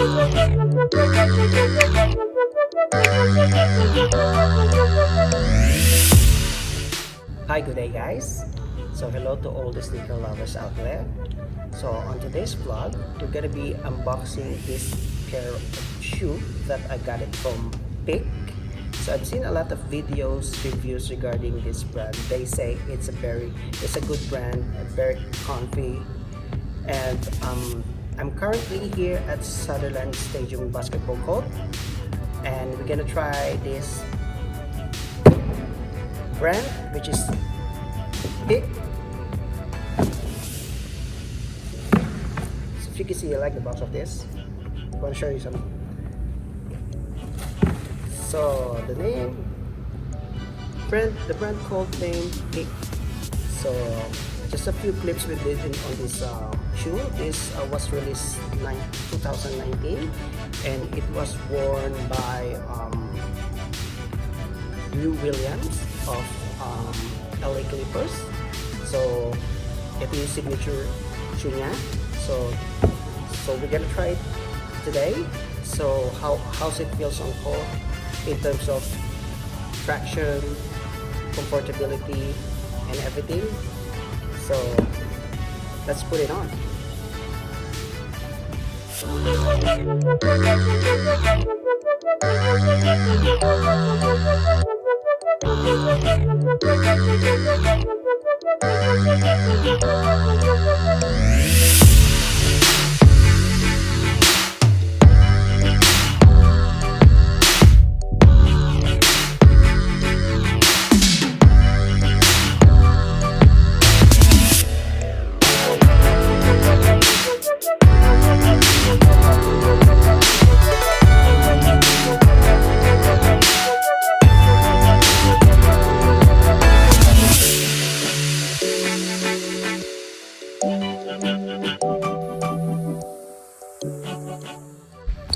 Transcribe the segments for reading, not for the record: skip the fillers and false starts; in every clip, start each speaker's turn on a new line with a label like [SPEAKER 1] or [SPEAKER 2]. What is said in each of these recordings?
[SPEAKER 1] Hi, good day guys. So hello to all the sneaker lovers out there. So on today's vlog, we're gonna be unboxing this pair of shoe that I got it from Pick. So I've seen a lot of videos, reviews regarding this brand. They say it's a good brand, very comfy. And I'm currently here at Sutherland Stadium basketball court, and we're gonna try this brand, which is Pick. So if you can see, I like the box of this. I want to show you some. So the brand called name Pick. So just a few clips we did on this shoe. This was released 2019, and it was worn by Lou Williams of LA Clippers. So ito yung signature shoe niya. So we're gonna try it today. So how's it feels on court in terms of traction, comfortability, and everything. So let's put it on.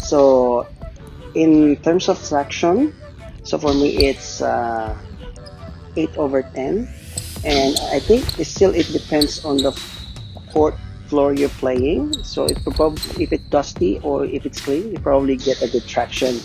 [SPEAKER 1] So in terms of traction, so for me it's 8/10, and I think it depends on the court floor you're playing. So if it's dusty or if it's clean, you probably get a good traction.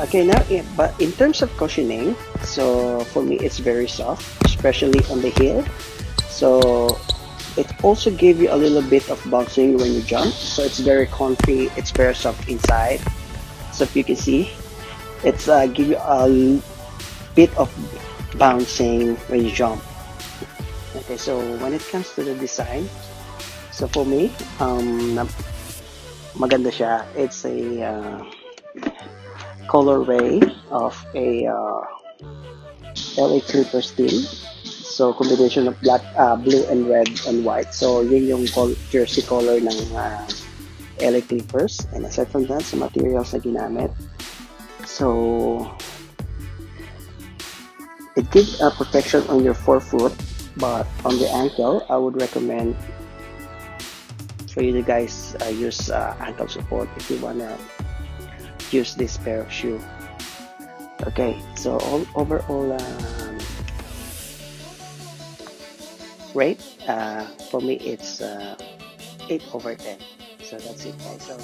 [SPEAKER 1] Okay, now, but in terms of cushioning, so for me it's very soft, especially on the heel. So it also gave you a little bit of bouncing when you jump. So it's very comfy. It's very soft inside. So if you can see, it's give you a bit of bouncing when you jump. Okay, so when it comes to the design, so for me, maganda siya. It's a colorway of a LA Clippers team. So combination of black, blue and red and white. So yun yung jersey color ng LA Clippers. And aside from that, sa materials na ginamit, so it gives a protection on your forefoot, but on the ankle, I would recommend for you to guys use ankle support if you wanna use this pair of shoe. Okay, so overall rate for me it's 8/10. So that's it, guys. So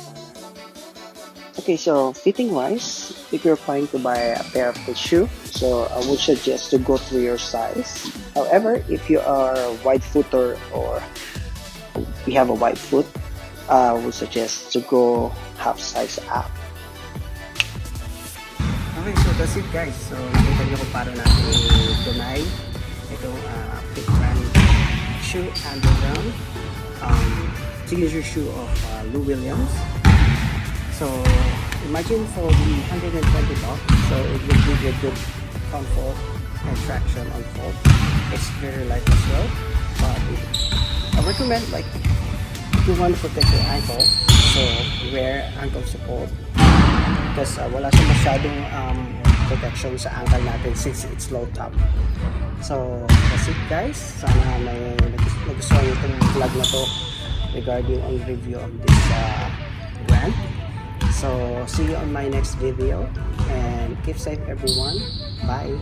[SPEAKER 1] okay, so fitting wise, if you're planning to buy a pair of this shoe, so I would suggest to go through your size. However, if you are a wide footer or you have a wide foot, I would suggest to go half size up. Okay, so that's it, guys. So nakita nyo kung paano natin i-tunay itong Pick brand shoe underground signature shoe of Lou Williams. So imagine for the 120 bucks, so it will give you good comfort and traction on foot. It's very light as well, but I recommend, like, if you want to protect your ankle, so wear ankle support, because wala siya masyadong protection sa ankle natin since it's low top. So that's it guys, sana may nagustuhan nyo itong vlog na to regarding on review of this brand. So see you on my next video, and keep safe everyone. Bye.